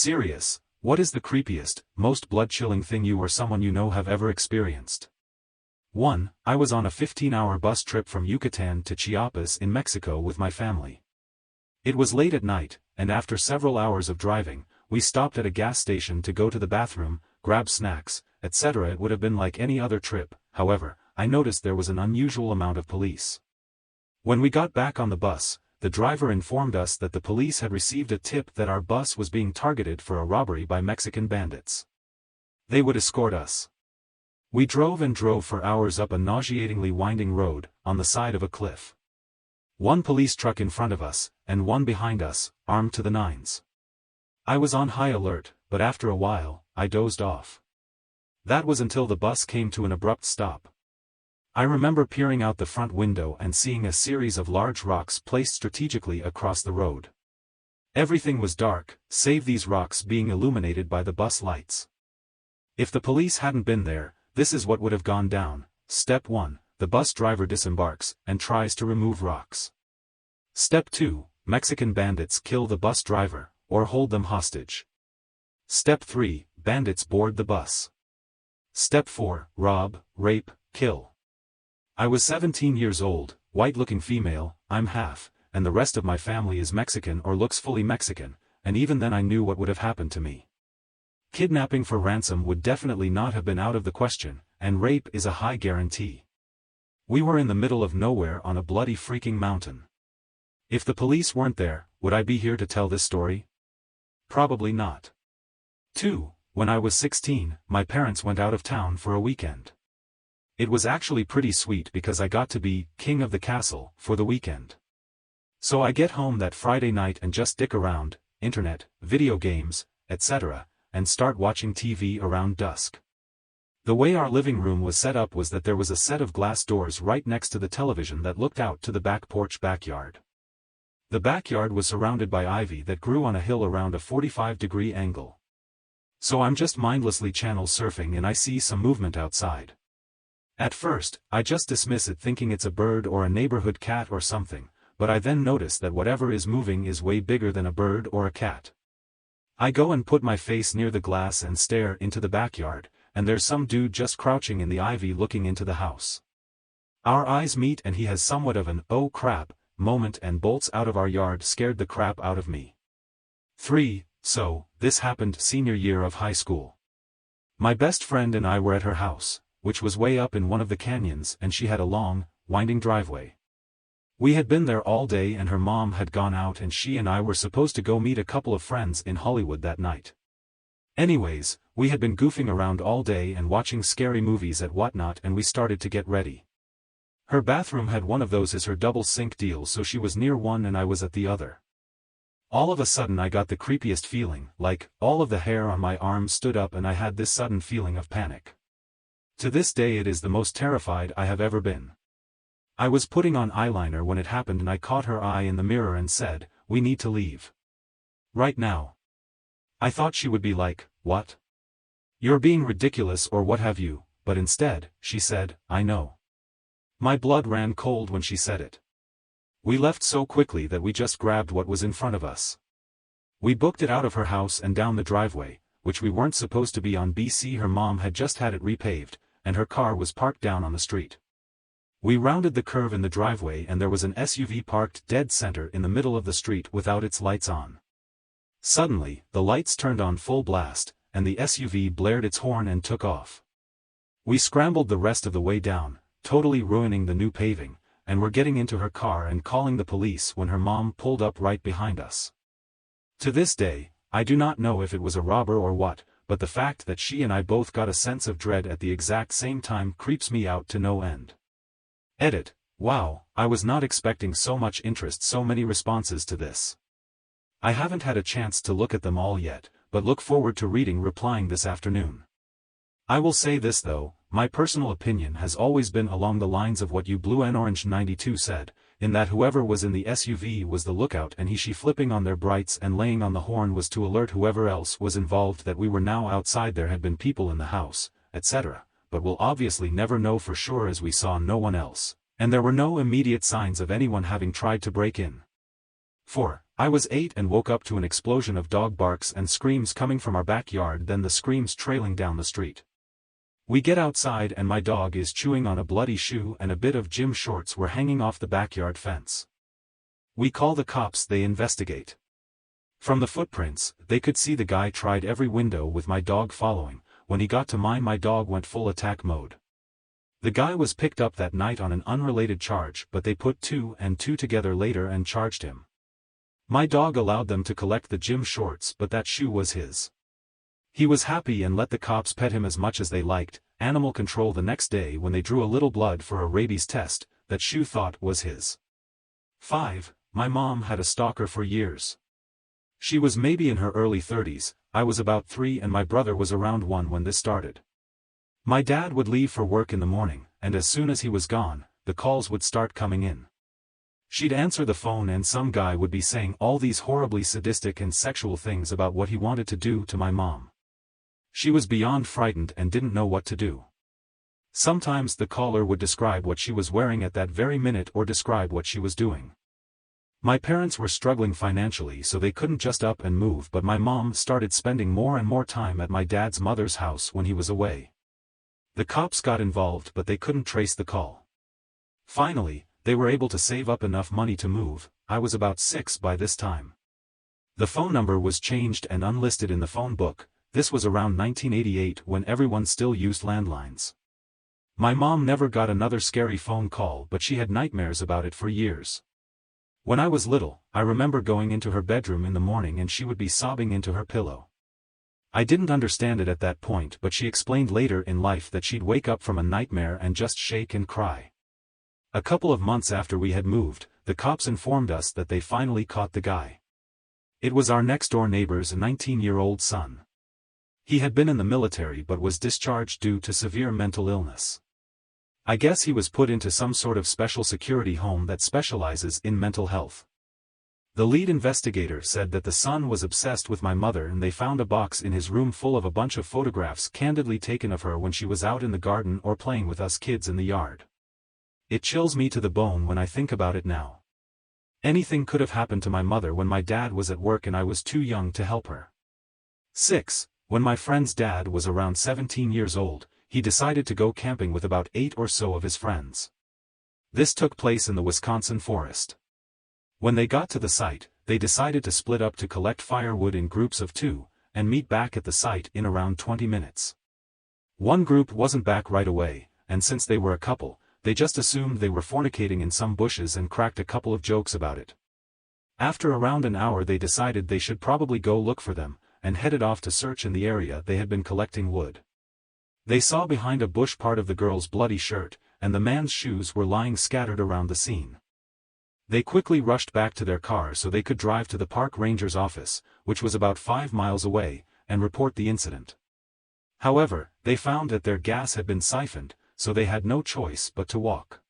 Serious, what is the creepiest, most blood-chilling thing you or someone you know have ever experienced? 1. I was on a 15-hour bus trip from Yucatan to Chiapas in Mexico with my family. It was late at night, and after several hours of driving, we stopped at a gas station to go to the bathroom, grab snacks, etc. It would have been like any other trip, however, I noticed there was an unusual amount of police. When we got back on the bus, the driver informed us that the police had received a tip that our bus was being targeted for a robbery by Mexican bandits. They would escort us. We drove and drove for hours up a nauseatingly winding road, on the side of a cliff. One police truck in front of us, and one behind us, armed to the nines. I was on high alert, but after a while, I dozed off. That was until the bus came to an abrupt stop. I remember peering out the front window and seeing a series of large rocks placed strategically across the road. Everything was dark, save these rocks being illuminated by the bus lights. If the police hadn't been there, this is what would have gone down. Step 1, the bus driver disembarks, and tries to remove rocks. Step 2, Mexican bandits kill the bus driver, or hold them hostage. Step 3, bandits board the bus. Step 4, rob, rape, kill. I was 17 years old, white-looking female, I'm half, and the rest of my family is Mexican or looks fully Mexican, and even then I knew what would have happened to me. Kidnapping for ransom would definitely not have been out of the question, and rape is a high guarantee. We were in the middle of nowhere on a bloody freaking mountain. If the police weren't there, would I be here to tell this story? Probably not. 2. When I was 16, my parents went out of town for a weekend. It was actually pretty sweet because I got to be king of the castle for the weekend. So I get home that Friday night and just dick around, internet, video games, etc., and start watching TV around dusk. The way our living room was set up was that there was a set of glass doors right next to the television that looked out to the back porch backyard. The backyard was surrounded by ivy that grew on a hill around a 45-degree angle. So I'm just mindlessly channel surfing and I see some movement outside. At first, I just dismiss it thinking it's a bird or a neighborhood cat or something, but I then notice that whatever is moving is way bigger than a bird or a cat. I go and put my face near the glass and stare into the backyard, and there's some dude just crouching in the ivy looking into the house. Our eyes meet and he has somewhat of an "oh crap" moment and bolts out of our yard. Scared the crap out of me. 3. So, this happened senior year of high school. My best friend and I were at her house, which was way up in one of the canyons, and she had a long, winding driveway. We had been there all day and her mom had gone out and she and I were supposed to go meet a couple of friends in Hollywood that night. Anyways, we had been goofing around all day and watching scary movies and whatnot, and we started to get ready. Her bathroom had one of those as her double sink deal, so she was near one and I was at the other. All of a sudden I got the creepiest feeling, like, all of the hair on my arms stood up and I had this sudden feeling of panic. To this day it is the most terrified I have ever been. I was putting on eyeliner when it happened and I caught her eye in the mirror and said, "We need to leave. Right now." I thought she would be like, "What? You're being ridiculous," or what have you, but instead, she said, "I know." My blood ran cold when she said it. We left so quickly that we just grabbed what was in front of us. We booked it out of her house and down the driveway, which we weren't supposed to be on. Her mom had just had it repaved, and her car was parked down on the street. We rounded the curve in the driveway and there was an SUV parked dead center in the middle of the street without its lights on. Suddenly, the lights turned on full blast, and the SUV blared its horn and took off. We scrambled the rest of the way down, totally ruining the new paving, and were getting into her car and calling the police when her mom pulled up right behind us. To this day, I do not know if it was a robber or what, but the fact that she and I both got a sense of dread at the exact same time creeps me out to no end. Edit. Wow, I was not expecting so much interest, so many responses to this. I haven't had a chance to look at them all yet, but look forward to replying this afternoon. I will say this though, my personal opinion has always been along the lines of what you Blue and Orange 92 said, in that whoever was in the SUV was the lookout and she flipping on their brights and laying on the horn was to alert whoever else was involved that we were now outside, there had been people in the house, etc., but we'll obviously never know for sure as we saw no one else, and there were no immediate signs of anyone having tried to break in. 4. I was 8 and woke up to an explosion of dog barks and screams coming from our backyard, then the screams trailing down the street. We get outside and my dog is chewing on a bloody shoe and a bit of gym shorts were hanging off the backyard fence. We call the cops, they investigate. From the footprints, they could see the guy tried every window with my dog following. When he got to mine, my dog went full attack mode. The guy was picked up that night on an unrelated charge, but they put 2 and 2 together later and charged him. My dog allowed them to collect the gym shorts, but that shoe was his. He was happy and let the cops pet him as much as they liked. Animal control the next day, when they drew a little blood for a rabies test, that shoe thought was his. 5. My mom had a stalker for years. She was maybe in her early 30s, I was about 3 and my brother was around 1 when this started. My dad would leave for work in the morning, and as soon as he was gone, the calls would start coming in. She'd answer the phone and some guy would be saying all these horribly sadistic and sexual things about what he wanted to do to my mom. She was beyond frightened and didn't know what to do. Sometimes the caller would describe what she was wearing at that very minute or describe what she was doing. My parents were struggling financially, so they couldn't just up and move, but my mom started spending more and more time at my dad's mother's house when he was away. The cops got involved, but they couldn't trace the call. Finally, they were able to save up enough money to move. I was about 6 by this time. The phone number was changed and unlisted in the phone book. This was around 1988 when everyone still used landlines. My mom never got another scary phone call, but she had nightmares about it for years. When I was little, I remember going into her bedroom in the morning and she would be sobbing into her pillow. I didn't understand it at that point, but she explained later in life that she'd wake up from a nightmare and just shake and cry. A couple of months after we had moved, the cops informed us that they finally caught the guy. It was our next-door neighbor's 19-year-old son. He had been in the military but was discharged due to severe mental illness. I guess he was put into some sort of special security home that specializes in mental health. The lead investigator said that the son was obsessed with my mother and they found a box in his room full of a bunch of photographs candidly taken of her when she was out in the garden or playing with us kids in the yard. It chills me to the bone when I think about it now. Anything could have happened to my mother when my dad was at work and I was too young to help her. 6. When my friend's dad was around 17 years old, he decided to go camping with about 8 or so of his friends. This took place in the Wisconsin forest. When they got to the site, they decided to split up to collect firewood in groups of 2, and meet back at the site in around 20 minutes. One group wasn't back right away, and since they were a couple, they just assumed they were fornicating in some bushes and cracked a couple of jokes about it. After around an hour they decided they should probably go look for them, and headed off to search in the area they had been collecting wood. They saw behind a bush part of the girl's bloody shirt, and the man's shoes were lying scattered around the scene. They quickly rushed back to their car so they could drive to the park ranger's office, which was about 5 miles away, and report the incident. However, they found that their gas had been siphoned, so they had no choice but to walk.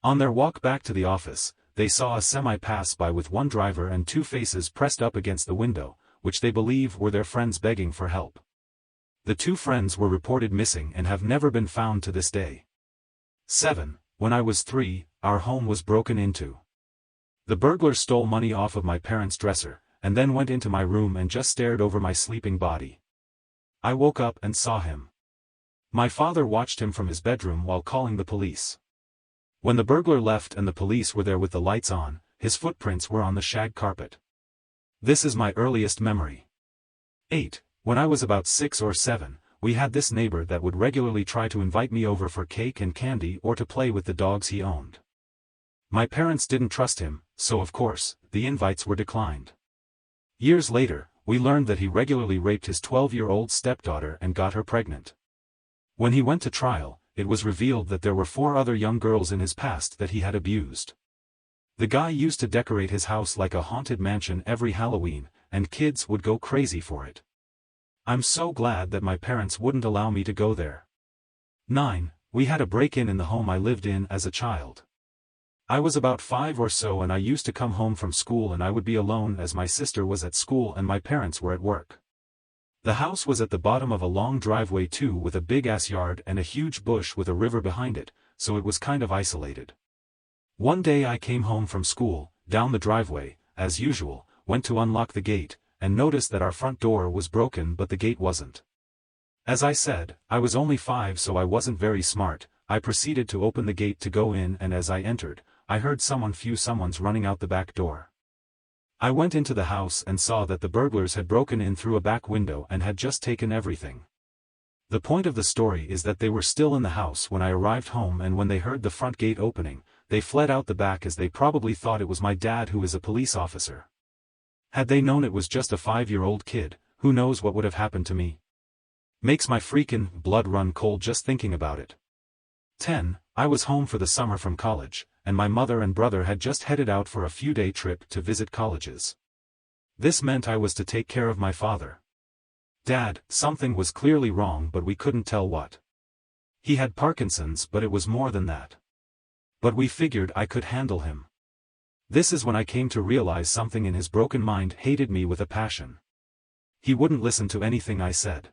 On their walk back to the office, they saw a semi pass by with one driver and 2 faces pressed up against the window, which they believe were their friends begging for help. The 2 friends were reported missing and have never been found to this day. 7. When I was 3, our home was broken into. The burglar stole money off of my parents' dresser, and then went into my room and just stared over my sleeping body. I woke up and saw him. My father watched him from his bedroom while calling the police. When the burglar left and the police were there with the lights on, his footprints were on the shag carpet. This is my earliest memory. 8. When I was about 6 or 7, we had this neighbor that would regularly try to invite me over for cake and candy or to play with the dogs he owned. My parents didn't trust him, so of course, the invites were declined. Years later, we learned that he regularly raped his 12-year-old stepdaughter and got her pregnant. When he went to trial, it was revealed that there were 4 other young girls in his past that he had abused. The guy used to decorate his house like a haunted mansion every Halloween, and kids would go crazy for it. I'm so glad that my parents wouldn't allow me to go there. 9. We had a break-in in the home I lived in as a child. I was about 5 or so and I used to come home from school and I would be alone as my sister was at school and my parents were at work. The house was at the bottom of a long driveway too, with a big-ass yard and a huge bush with a river behind it, so it was kind of isolated. One day I came home from school, down the driveway, as usual, went to unlock the gate, and noticed that our front door was broken but the gate wasn't. As I said, I was only 5 so I wasn't very smart. I proceeded to open the gate to go in, and as I entered, I heard someone's running out the back door. I went into the house and saw that the burglars had broken in through a back window and had just taken everything. The point of the story is that they were still in the house when I arrived home, and when they heard the front gate opening, they fled out the back as they probably thought it was my dad, who is a police officer. Had they known it was just a 5-year-old kid, who knows what would have happened to me? Makes my freaking blood run cold just thinking about it. 10. I was home for the summer from college, and my mother and brother had just headed out for a few-day trip to visit colleges. This meant I was to take care of my father. Dad, something was clearly wrong, but we couldn't tell what. He had Parkinson's, but it was more than that. But we figured I could handle him. This is when I came to realize something in his broken mind hated me with a passion. He wouldn't listen to anything I said.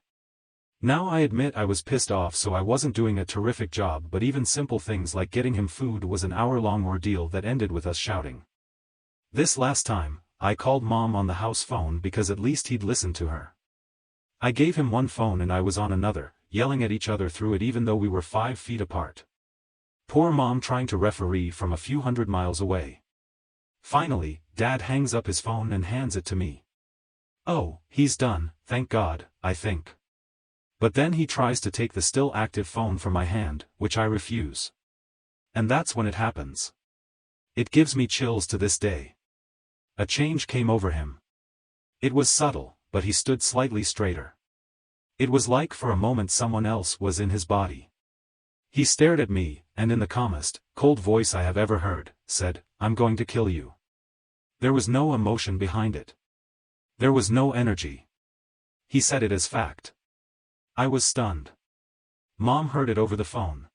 Now I admit I was pissed off, so I wasn't doing a terrific job, but even simple things like getting him food was an hour-long ordeal that ended with us shouting. This last time, I called Mom on the house phone because at least he'd listen to her. I gave him one phone and I was on another, yelling at each other through it even though we were 5 feet apart. Poor Mom trying to referee from a few hundred miles away. Finally, Dad hangs up his phone and hands it to me. Oh, he's done, thank God, I think. But then he tries to take the still active phone from my hand, which I refuse. And that's when it happens. It gives me chills to this day. A change came over him. It was subtle, but he stood slightly straighter. It was like for a moment someone else was in his body. He stared at me, and in the calmest, cold voice I have ever heard, said, "I'm going to kill you." There was no emotion behind it. There was no energy. He said it as fact. I was stunned. Mom heard it over the phone.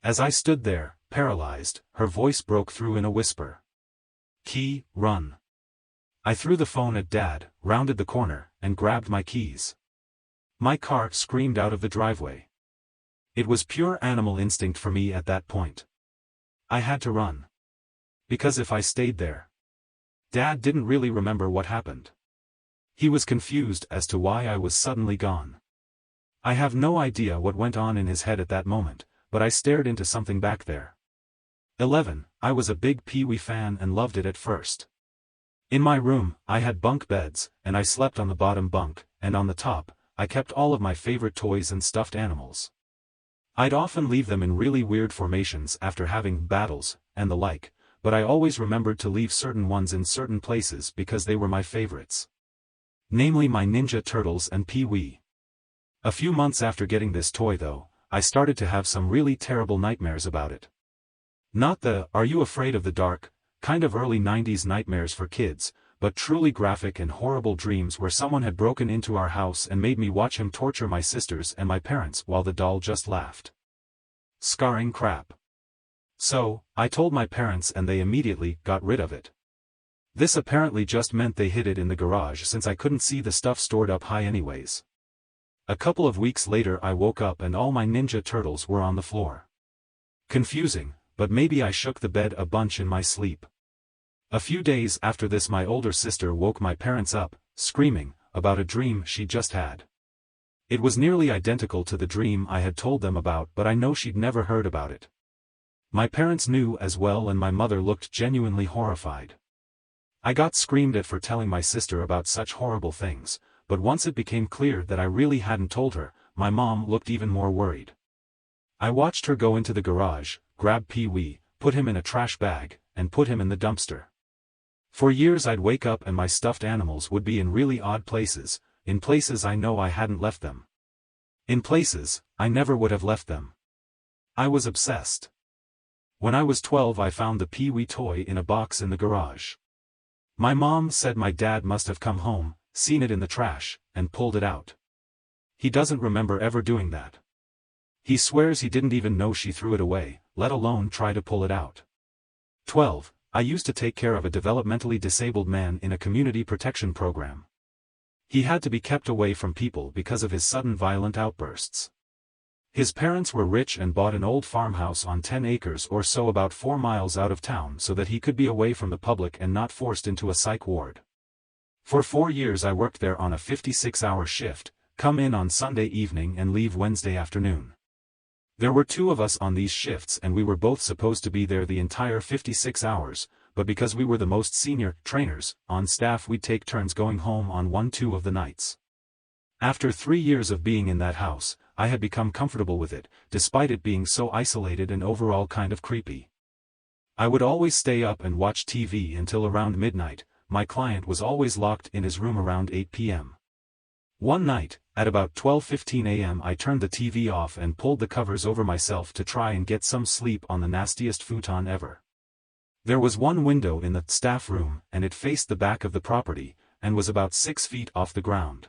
As I stood there, paralyzed, her voice broke through in a whisper. "Key, run." I threw the phone at Dad, rounded the corner, and grabbed my keys. My car screamed out of the driveway. It was pure animal instinct for me at that point. I had to run. Because if I stayed there, Dad didn't really remember what happened. He was confused as to why I was suddenly gone. I have no idea what went on in his head at that moment, but I stared into something back there. 11. I was a big Pee-wee fan and loved it at first. In my room, I had bunk beds, and I slept on the bottom bunk, and on the top, I kept all of my favorite toys and stuffed animals. I'd often leave them in really weird formations after having battles, and the like, but I always remembered to leave certain ones in certain places because they were my favorites. Namely my Ninja Turtles and Pee-wee. A few months after getting this toy though, I started to have some really terrible nightmares about it. Not the, "Are you afraid of the dark?" kind of early 90s nightmares for kids, but truly graphic and horrible dreams where someone had broken into our house and made me watch him torture my sisters and my parents while the doll just laughed. Scarring crap. So, I told my parents and they immediately got rid of it. This apparently just meant they hid it in the garage since I couldn't see the stuff stored up high anyways. A couple of weeks later I woke up and all my Ninja Turtles were on the floor. Confusing, but maybe I shook the bed a bunch in my sleep. A few days after this my older sister woke my parents up, screaming, about a dream she just had. It was nearly identical to the dream I had told them about, but I know she'd never heard about it. My parents knew as well and my mother looked genuinely horrified. I got screamed at for telling my sister about such horrible things, but once it became clear that I really hadn't told her, my mom looked even more worried. I watched her go into the garage, grab Pee-wee, put him in a trash bag, and put him in the dumpster. For years I'd wake up and my stuffed animals would be in really odd places, in places I know I hadn't left them. In places, I never would have left them. I was obsessed. When I was 12 I found the Pee-wee toy in a box in the garage. My mom said my dad must have come home, seen it in the trash, and pulled it out. He doesn't remember ever doing that. He swears he didn't even know she threw it away, let alone try to pull it out. 12. I used to take care of a developmentally disabled man in a community protection program. He had to be kept away from people because of his sudden violent outbursts. His parents were rich and bought an old farmhouse on 10 acres or so about 4 miles out of town so that he could be away from the public and not forced into a psych ward. For 4 years I worked there on a 56-hour shift, come in on Sunday evening and leave Wednesday afternoon. There were 2 of us on these shifts and we were both supposed to be there the entire 56 hours, but because we were the most senior trainers on staff we'd take turns going home on 1-2 of the nights. After 3 years of being in that house, I had become comfortable with it, despite it being so isolated and overall kind of creepy. I would always stay up and watch TV until around midnight. My client was always locked in his room around 8 p.m. One night, at about 12:15 a.m. I turned the TV off and pulled the covers over myself to try and get some sleep on the nastiest futon ever. There was one window in the staff room and it faced the back of the property, and was about 6 feet off the ground.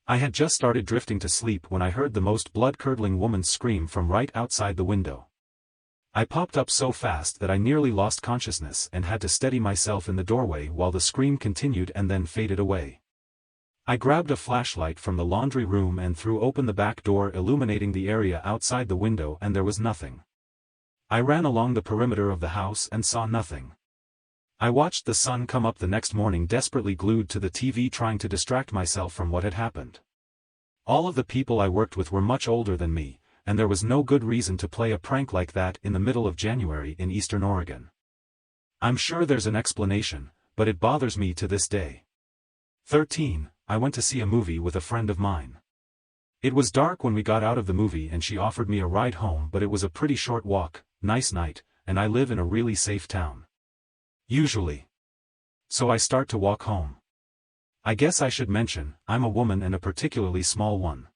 I had just started drifting to sleep when I heard the most blood-curdling woman's scream from right outside the window. I popped up so fast that I nearly lost consciousness and had to steady myself in the doorway while the scream continued and then faded away. I grabbed a flashlight from the laundry room and threw open the back door, illuminating the area outside the window, and there was nothing. I ran along the perimeter of the house and saw nothing. I watched the sun come up the next morning, desperately glued to the TV, trying to distract myself from what had happened. All of the people I worked with were much older than me, and there was no good reason to play a prank like that in the middle of January in Eastern Oregon. I'm sure there's an explanation, but it bothers me to this day. 13. I went to see a movie with a friend of mine. It was dark when we got out of the movie and she offered me a ride home, but it was a pretty short walk. Nice night, and I live in a really safe town. Usually. So I start to walk home. I guess I should mention, I'm a woman and a particularly small one.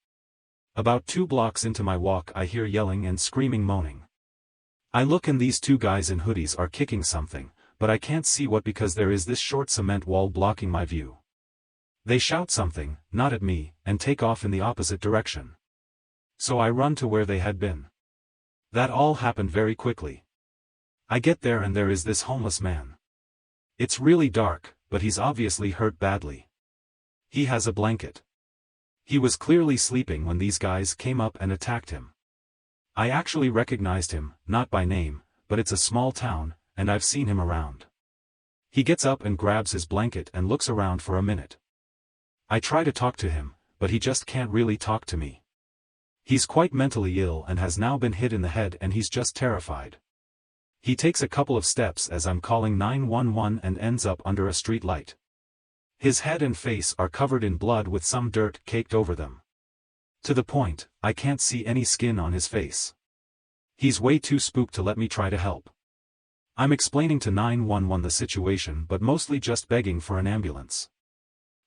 About 2 blocks into my walk I hear yelling and screaming, moaning. I look and these 2 guys in hoodies are kicking something, but I can't see what because there is this short cement wall blocking my view. They shout something, not at me, and take off in the opposite direction. So I run to where they had been. That all happened very quickly. I get there and there is this homeless man. It's really dark, but he's obviously hurt badly. He has a blanket. He was clearly sleeping when these guys came up and attacked him. I actually recognized him, not by name, but it's a small town, and I've seen him around. He gets up and grabs his blanket and looks around for a minute. I try to talk to him, but he just can't really talk to me. He's quite mentally ill and has now been hit in the head, and he's just terrified. He takes a couple of steps as I'm calling 911 and ends up under a street light. His head and face are covered in blood with some dirt caked over them. To the point, I can't see any skin on his face. He's way too spooked to let me try to help. I'm explaining to 911 the situation, but mostly just begging for an ambulance.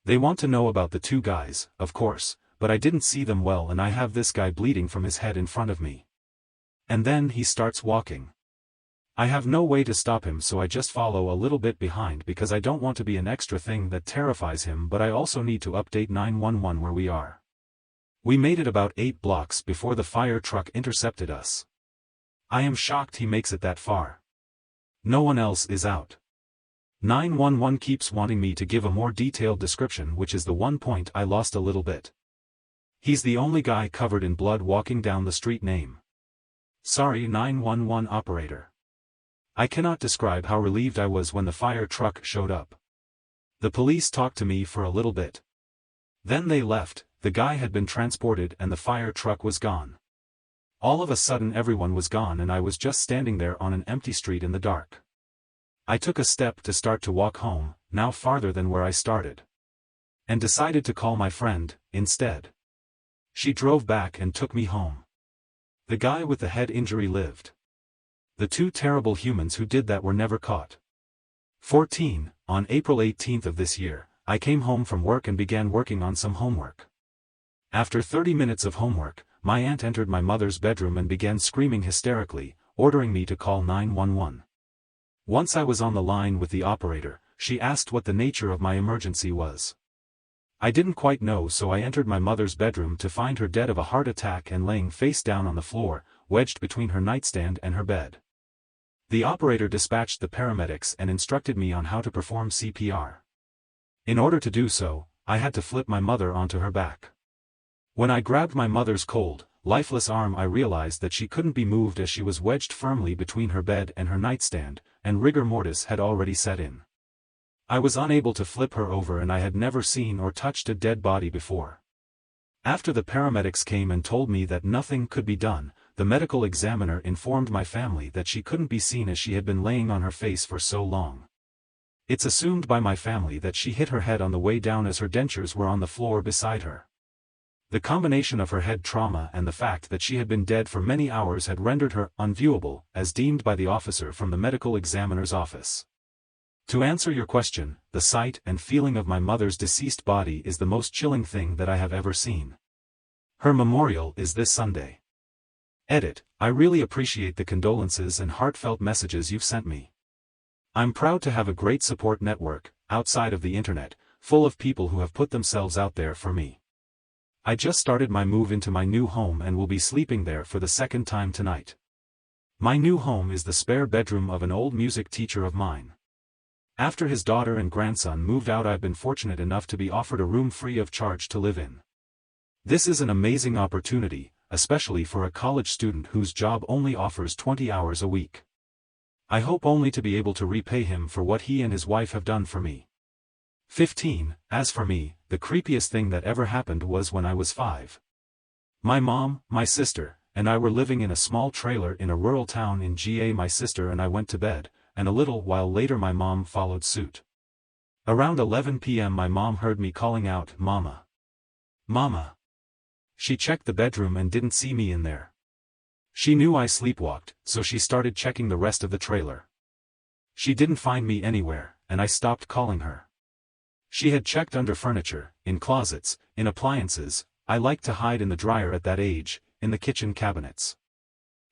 They want to know about the 2 guys, of course, but I didn't see them well and I have this guy bleeding from his head in front of me. And then he starts walking. I have no way to stop him, so I just follow a little bit behind because I don't want to be an extra thing that terrifies him, but I also need to update 911 where we are. We made it about 8 blocks before the fire truck intercepted us. I am shocked he makes it that far. No one else is out. 911 keeps wanting me to give a more detailed description, which is the one point I lost a little bit. He's the only guy covered in blood walking down the street. Name. Sorry, 911 operator. I cannot describe how relieved I was when the fire truck showed up. The police talked to me for a little bit. Then they left, the guy had been transported and the fire truck was gone. All of a sudden everyone was gone and I was just standing there on an empty street in the dark. I took a step to start to walk home, now farther than where I started. And decided to call my friend, instead. She drove back and took me home. The guy with the head injury lived. The 2 terrible humans who did that were never caught. 14. On April 18th of this year, I came home from work and began working on some homework. After 30 minutes of homework, my aunt entered my mother's bedroom and began screaming hysterically, ordering me to call 911. Once I was on the line with the operator, she asked what the nature of my emergency was. I didn't quite know, so I entered my mother's bedroom to find her dead of a heart attack and laying face down on the floor, wedged between her nightstand and her bed. The operator dispatched the paramedics and instructed me on how to perform CPR. In order to do so, I had to flip my mother onto her back. When I grabbed my mother's cold, lifeless arm, I realized that she couldn't be moved as she was wedged firmly between her bed and her nightstand, and rigor mortis had already set in. I was unable to flip her over and I had never seen or touched a dead body before. After the paramedics came and told me that nothing could be done, the medical examiner informed my family that she couldn't be seen as she had been laying on her face for so long. It's assumed by my family that she hit her head on the way down as her dentures were on the floor beside her. The combination of her head trauma and the fact that she had been dead for many hours had rendered her unviewable, as deemed by the officer from the medical examiner's office. To answer your question, the sight and feeling of my mother's deceased body is the most chilling thing that I have ever seen. Her memorial is this Sunday. Edit, I really appreciate the condolences and heartfelt messages you've sent me. I'm proud to have a great support network, outside of the internet, full of people who have put themselves out there for me. I just started my move into my new home and will be sleeping there for the second time tonight. My new home is the spare bedroom of an old music teacher of mine. After his daughter and grandson moved out, I've been fortunate enough to be offered a room free of charge to live in. This is an amazing opportunity, especially for a college student whose job only offers 20 hours a week. I hope only to be able to repay him for what he and his wife have done for me. 15. As for me, the creepiest thing that ever happened was when I was 5. My mom, my sister, and I were living in a small trailer in a rural town in GA. My sister and I went to bed, and a little while later my mom followed suit. Around 11 p.m. my mom heard me calling out, "Mama! Mama!" She checked the bedroom and didn't see me in there. She knew I sleepwalked, so she started checking the rest of the trailer. She didn't find me anywhere, and I stopped calling her. She had checked under furniture, in closets, in appliances. I liked to hide in the dryer at that age, in the kitchen cabinets.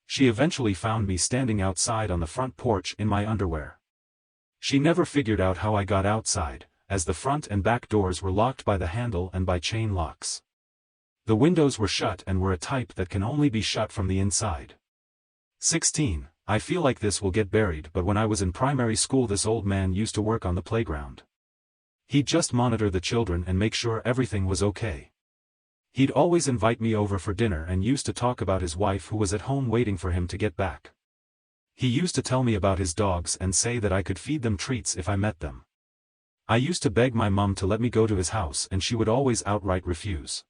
She eventually found me standing outside on the front porch in my underwear. She never figured out how I got outside, as the front and back doors were locked by the handle and by chain locks. The windows were shut and were a type that can only be shut from the inside. 16. I feel like this will get buried, but when I was in primary school this old man used to work on the playground. He'd just monitor the children and make sure everything was okay. He'd always invite me over for dinner and used to talk about his wife who was at home waiting for him to get back. He used to tell me about his dogs and say that I could feed them treats if I met them. I used to beg my mum to let me go to his house and she would always outright refuse.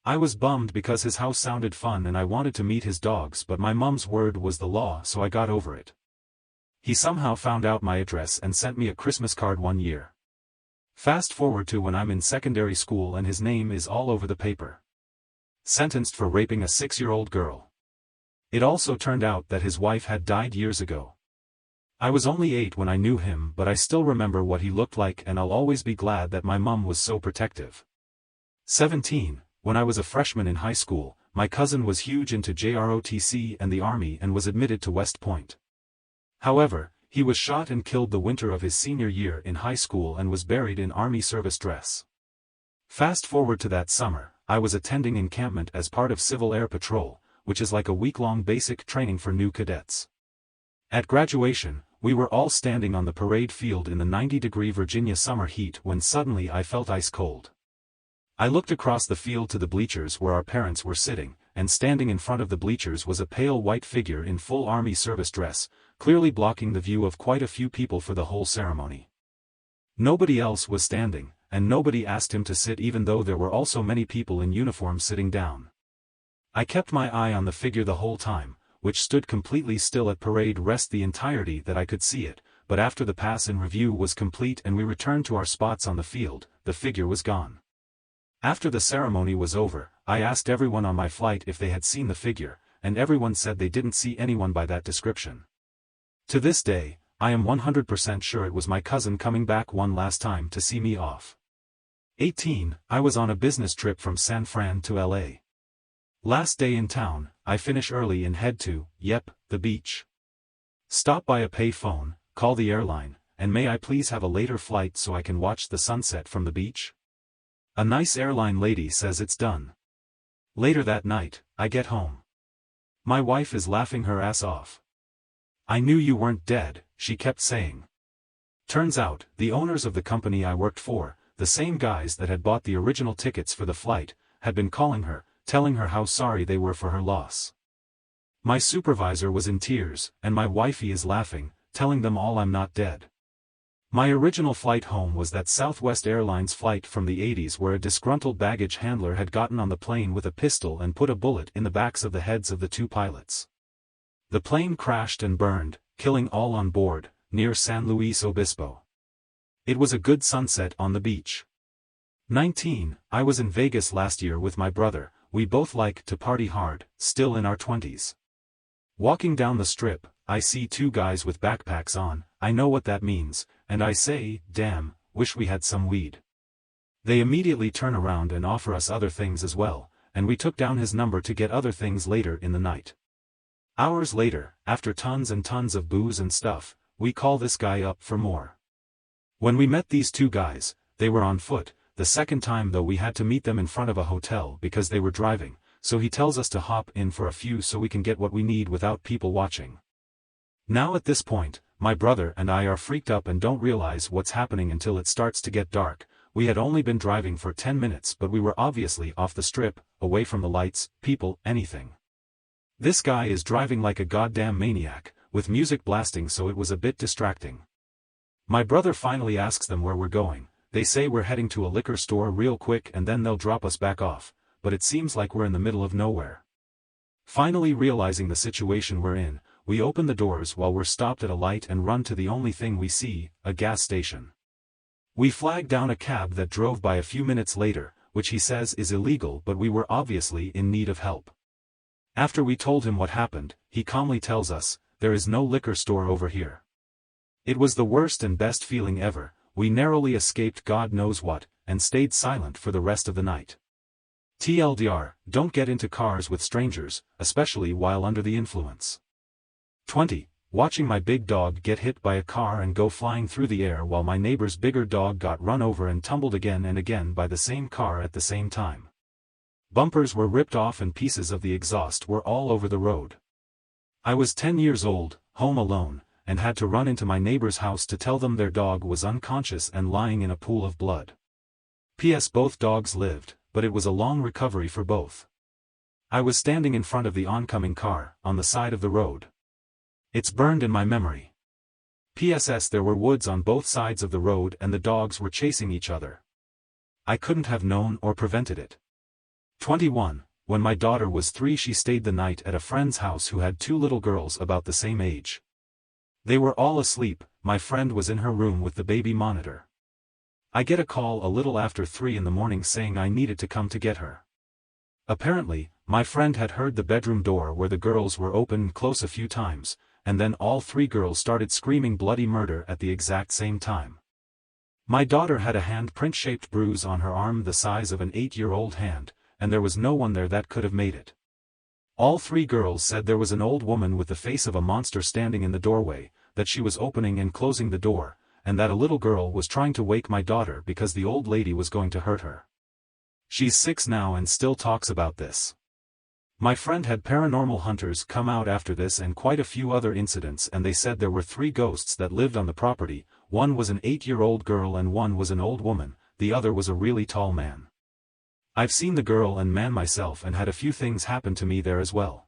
I was bummed because his house sounded fun and I wanted to meet his dogs, but my mum's word was the law, so I got over it. He somehow found out my address and sent me a Christmas card one year. Fast forward to when I'm in secondary school and his name is all over the paper. Sentenced for raping a 6-year-old girl. It also turned out that his wife had died years ago. I was only 8 when I knew him, but I still remember what he looked like and I'll always be glad that my mum was so protective. 17. When I was a freshman in high school, my cousin was huge into JROTC and the Army and was admitted to West Point. However, he was shot and killed the winter of his senior year in high school and was buried in Army service dress. Fast forward to that summer, I was attending encampment as part of Civil Air Patrol, which is like a week-long basic training for new cadets. At graduation, we were all standing on the parade field in the 90-degree Virginia summer heat when suddenly I felt ice cold. I looked across the field to the bleachers where our parents were sitting, and standing in front of the bleachers was a pale white figure in full Army service dress, clearly blocking the view of quite a few people for the whole ceremony. Nobody else was standing, and nobody asked him to sit even though there were also many people in uniform sitting down. I kept my eye on the figure the whole time, which stood completely still at parade rest the entirety that I could see it, but after the pass in review was complete and we returned to our spots on the field, the figure was gone. After the ceremony was over, I asked everyone on my flight if they had seen the figure, and everyone said they didn't see anyone by that description. To this day, I am 100% sure it was my cousin coming back one last time to see me off. 18. I was on a business trip from San Fran to LA. Last day in town, I finish early and head to, the beach. Stop by a pay phone, call the airline, and may I please have a later flight so I can watch the sunset from the beach? A nice airline lady says it's done. Later that night, I get home. My wife is laughing her ass off. "I knew you weren't dead," she kept saying. Turns out, the owners of the company I worked for, the same guys that had bought the original tickets for the flight, had been calling her, telling her how sorry they were for her loss. My supervisor was in tears, and my wifey is laughing, telling them all I'm not dead. My original flight home was that Southwest Airlines flight from the 80s where a disgruntled baggage handler had gotten on the plane with a pistol and put a bullet in the backs of the heads of the two pilots. The plane crashed and burned, killing all on board, near San Luis Obispo. It was a good sunset on the beach. 19. I was in Vegas last year with my brother. We both like to party hard, still in our 20s. Walking down the strip, I see two guys with backpacks on. I know what that means, and I say, damn, wish we had some weed. They immediately turn around and offer us other things as well, and we took down his number to get other things later in the night. Hours later, after tons and tons of booze and stuff, we call this guy up for more. When we met these two guys, they were on foot. The second time though we had to meet them in front of a hotel because they were driving, so he tells us to hop in for a few so we can get what we need without people watching. Now at this point, my brother and I are freaked up and don't realize what's happening until it starts to get dark. We had only been driving for 10 minutes but we were obviously off the strip, away from the lights, people, anything. This guy is driving like a goddamn maniac, with music blasting, so it was a bit distracting. My brother finally asks them where we're going. They say we're heading to a liquor store real quick and then they'll drop us back off, but it seems like we're in the middle of nowhere. Finally realizing the situation we're in, we open the doors while we're stopped at a light and run to the only thing we see, a gas station. We flag down a cab that drove by a few minutes later, which he says is illegal, but we were obviously in need of help. After we told him what happened, he calmly tells us, there is no liquor store over here. It was the worst and best feeling ever. We narrowly escaped God knows what, and stayed silent for the rest of the night. TLDR, don't get into cars with strangers, especially while under the influence. 20. Watching my big dog get hit by a car and go flying through the air while my neighbor's bigger dog got run over and tumbled again and again by the same car at the same time. Bumpers were ripped off and pieces of the exhaust were all over the road. I was 10 years old, home alone, and had to run into my neighbor's house to tell them their dog was unconscious and lying in a pool of blood. P.S. Both dogs lived, but it was a long recovery for both. I was standing in front of the oncoming car, on the side of the road. It's burned in my memory. P.S. There were woods on both sides of the road and the dogs were chasing each other. I couldn't have known or prevented it. 21. When my daughter was 3, she stayed the night at a friend's house who had 2 little girls about the same age. They were all asleep. My friend was in her room with the baby monitor. I get a call a little after 3 in the morning saying I needed to come to get her. Apparently, my friend had heard the bedroom door where the girls were open and close a few times, and then all 3 girls started screaming bloody murder at the exact same time. My daughter had a handprint-shaped bruise on her arm the size of an 8-year-old hand, and there was no one there that could have made it. All 3 girls said there was an old woman with the face of a monster standing in the doorway, that she was opening and closing the door, and that a little girl was trying to wake my daughter because the old lady was going to hurt her. She's 6 now and still talks about this. My friend had paranormal hunters come out after this and quite a few other incidents, and they said there were 3 ghosts that lived on the property. One was an 8-year-old girl and one was an old woman, the other was a really tall man. I've seen the girl and man myself and had a few things happen to me there as well.